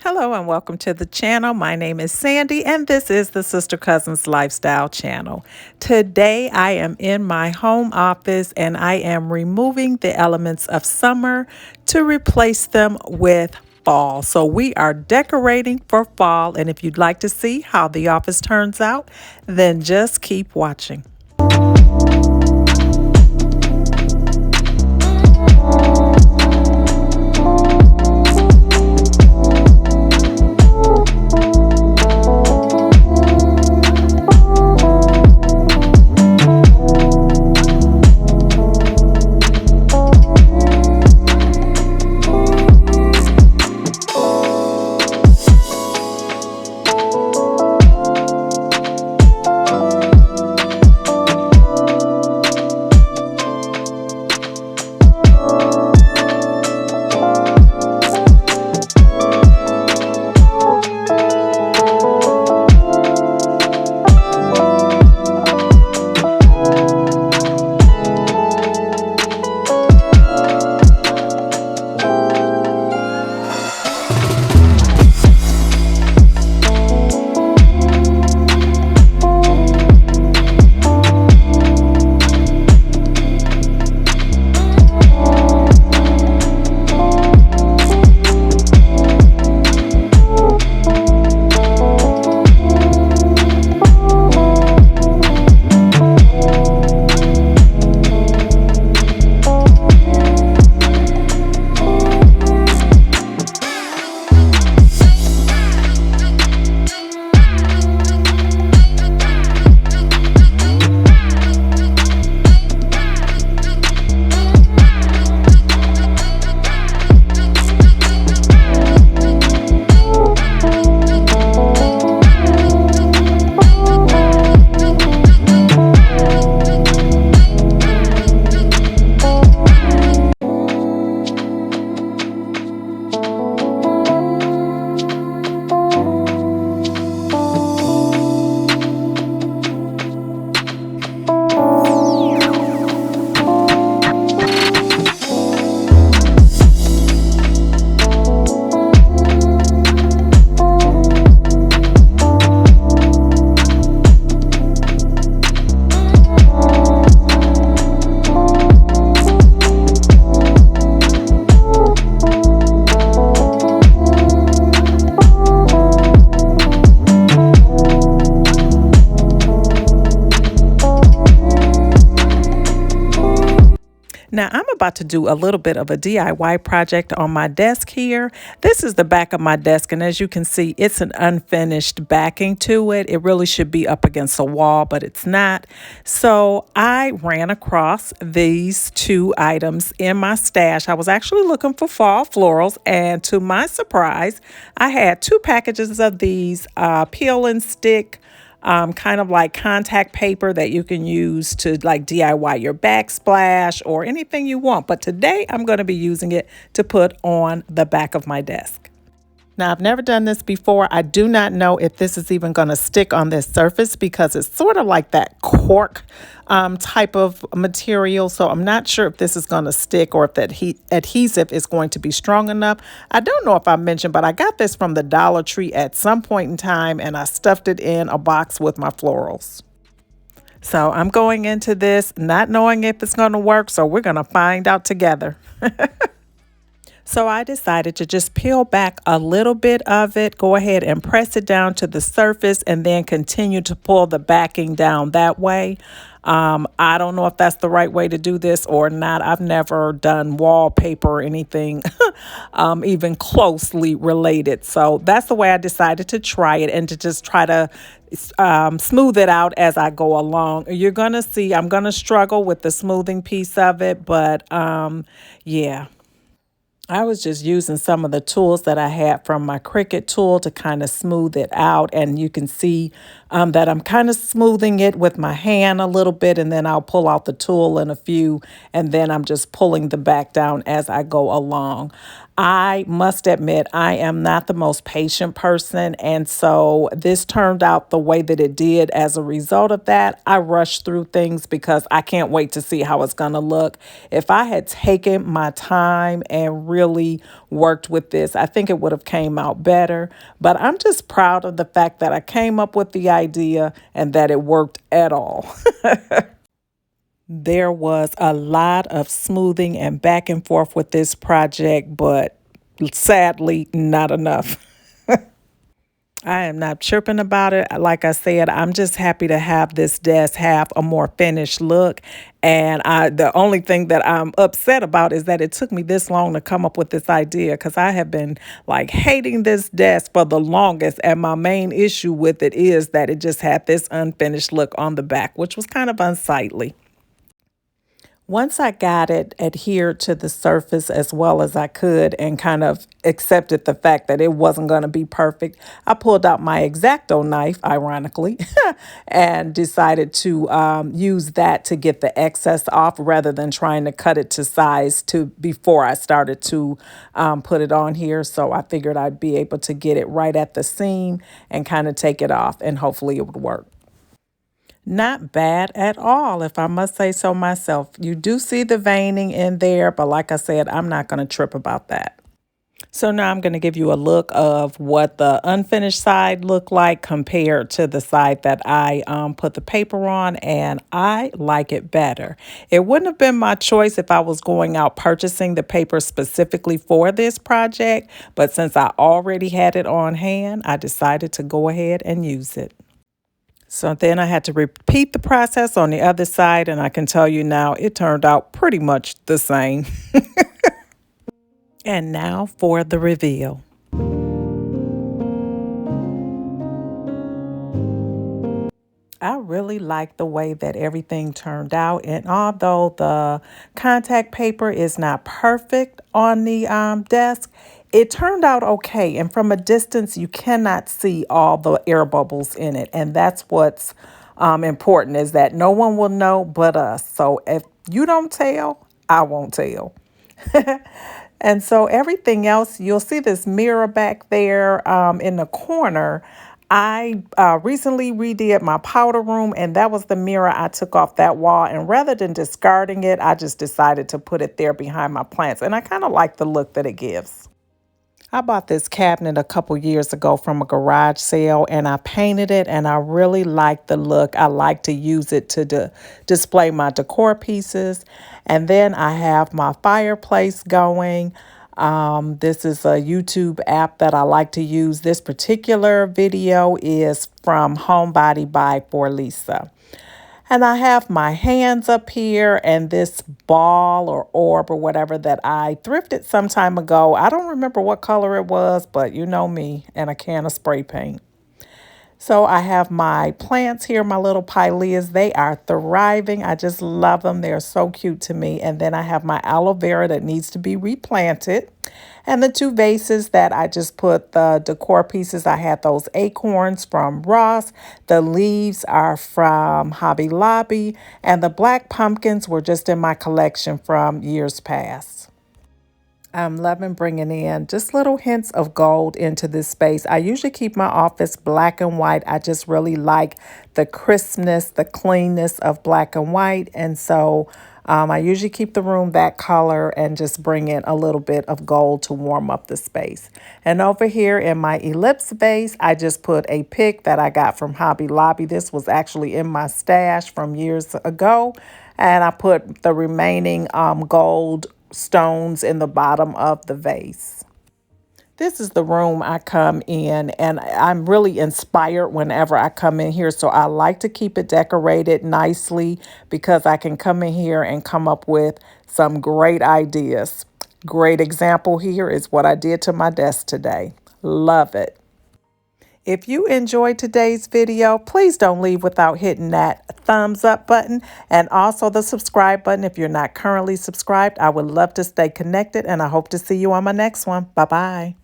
Hello and welcome to the channel. My name is Sandy and this is the Sister Cousins Lifestyle channel. Today I am in my home office and I am removing the elements of summer to replace them with fall. So we are decorating for fall, and if you'd like to see how the office turns out, then just keep watching. Now I'm about to do a little bit of a DIY project on my desk here. This is the back of my desk, and as you can see, it's an unfinished backing to it. It really should be up against a wall, but it's not. So I ran across these two items in my stash. I was actually looking for fall florals, and to my surprise, I had two packages of these peel and stick kind of like contact paper that you can use to like DIY your backsplash or anything you want. But today I'm going to be using it to put on the back of my desk. Now, I've never done this before. I do not know if this is even going to stick on this surface because it's sort of like that cork type of material. So I'm not sure if this is going to stick or if that adhesive is going to be strong enough. I don't know if I mentioned, but I got this from the Dollar Tree at some point in time, and I stuffed it in a box with my florals. So I'm going into this not knowing if it's going to work. So we're going to find out together. So I decided to just peel back a little bit of it, go ahead and press it down to the surface, and then continue to pull the backing down that way. I don't know if that's the right way to do this or not. I've never done wallpaper or anything even closely related. So that's the way I decided to try it and to just try to smooth it out as I go along. You're going to see I'm going to struggle with the smoothing piece of it, but yeah. I was just using some of the tools that I had from my Cricut tool to kind of smooth it out. And you can see that I'm kind of smoothing it with my hand a little bit, and then I'll pull out the tool in a few, and then I'm just pulling the back down as I go along. I must admit, I am not the most patient person. And so this turned out the way that it did as a result of that. I rushed through things because I can't wait to see how it's going to look. If I had taken my time and really worked with this, I think it would have came out better. But I'm just proud of the fact that I came up with the idea and that it worked at all. There was a lot of smoothing and back and forth with this project, but sadly, not enough. I am not chirping about it. Like I said, I'm just happy to have this desk have a more finished look. And the only thing that I'm upset about is that it took me this long to come up with this idea because I have been like hating this desk for the longest. And my main issue with it is that it just had this unfinished look on the back, which was kind of unsightly. Once I got it adhered to the surface as well as I could and kind of accepted the fact that it wasn't going to be perfect, I pulled out my X-Acto knife, ironically, and decided to use that to get the excess off rather than trying to cut it to size to before I started to put it on here. So I figured I'd be able to get it right at the seam and kind of take it off, and hopefully it would work. Not bad at all, if I must say so myself. You do see the veining in there, but like I said, I'm not going to trip about that. So now I'm going to give you a look of what the unfinished side looked like compared to the side that I put the paper on, and I like it better. It wouldn't have been my choice if I was going out purchasing the paper specifically for this project, but since I already had it on hand, I decided to go ahead and use it. So then I had to repeat the process on the other side, and I can tell you now it turned out pretty much the same. And now for the reveal. I really like the way that everything turned out. And although the contact paper is not perfect on the desk, it turned out okay. And from a distance, you cannot see all the air bubbles in it. And that's what's important, is that no one will know but us. So if you don't tell, I won't tell. And so everything else, you'll see this mirror back there in the corner. I recently redid my powder room, and that was the mirror I took off that wall. And rather than discarding it, I just decided to put it there behind my plants. And I kind of like the look that it gives. I bought this cabinet a couple years ago from a garage sale, and I painted it, and I really like the look. I like to use it to display my decor pieces. And then I have my fireplace going. This is a YouTube app that I like to use. This particular video is from Homebody by For Lisa. And I have my hands up here and this ball or orb or whatever that I thrifted some time ago. I don't remember what color it was, but you know me, and a can of spray paint. So I have my plants here, my little pileas. They are thriving. I just love them. They're so cute to me. And then I have my aloe vera that needs to be replanted. And the two vases that I just put the decor pieces. I had those acorns from Ross. The leaves are from Hobby Lobby. And the black pumpkins were just in my collection from years past. I'm loving bringing in just little hints of gold into this space. I usually keep my office black and white. I just really like the crispness, the cleanness of black and white. And so I usually keep the room that color and just bring in a little bit of gold to warm up the space. And over here in my ellipse vase, I just put a pick that I got from Hobby Lobby. This was actually in my stash from years ago. And I put the remaining gold stones in the bottom of the vase. This is the room I come in, and I'm really inspired whenever I come in here. So I like to keep it decorated nicely because I can come in here and come up with some great ideas. Great example here is what I did to my desk today. Love it. If you enjoyed today's video, please don't leave without hitting that thumbs up button and also the subscribe button if you're not currently subscribed. I would love to stay connected, and I hope to see you on my next one. Bye-bye.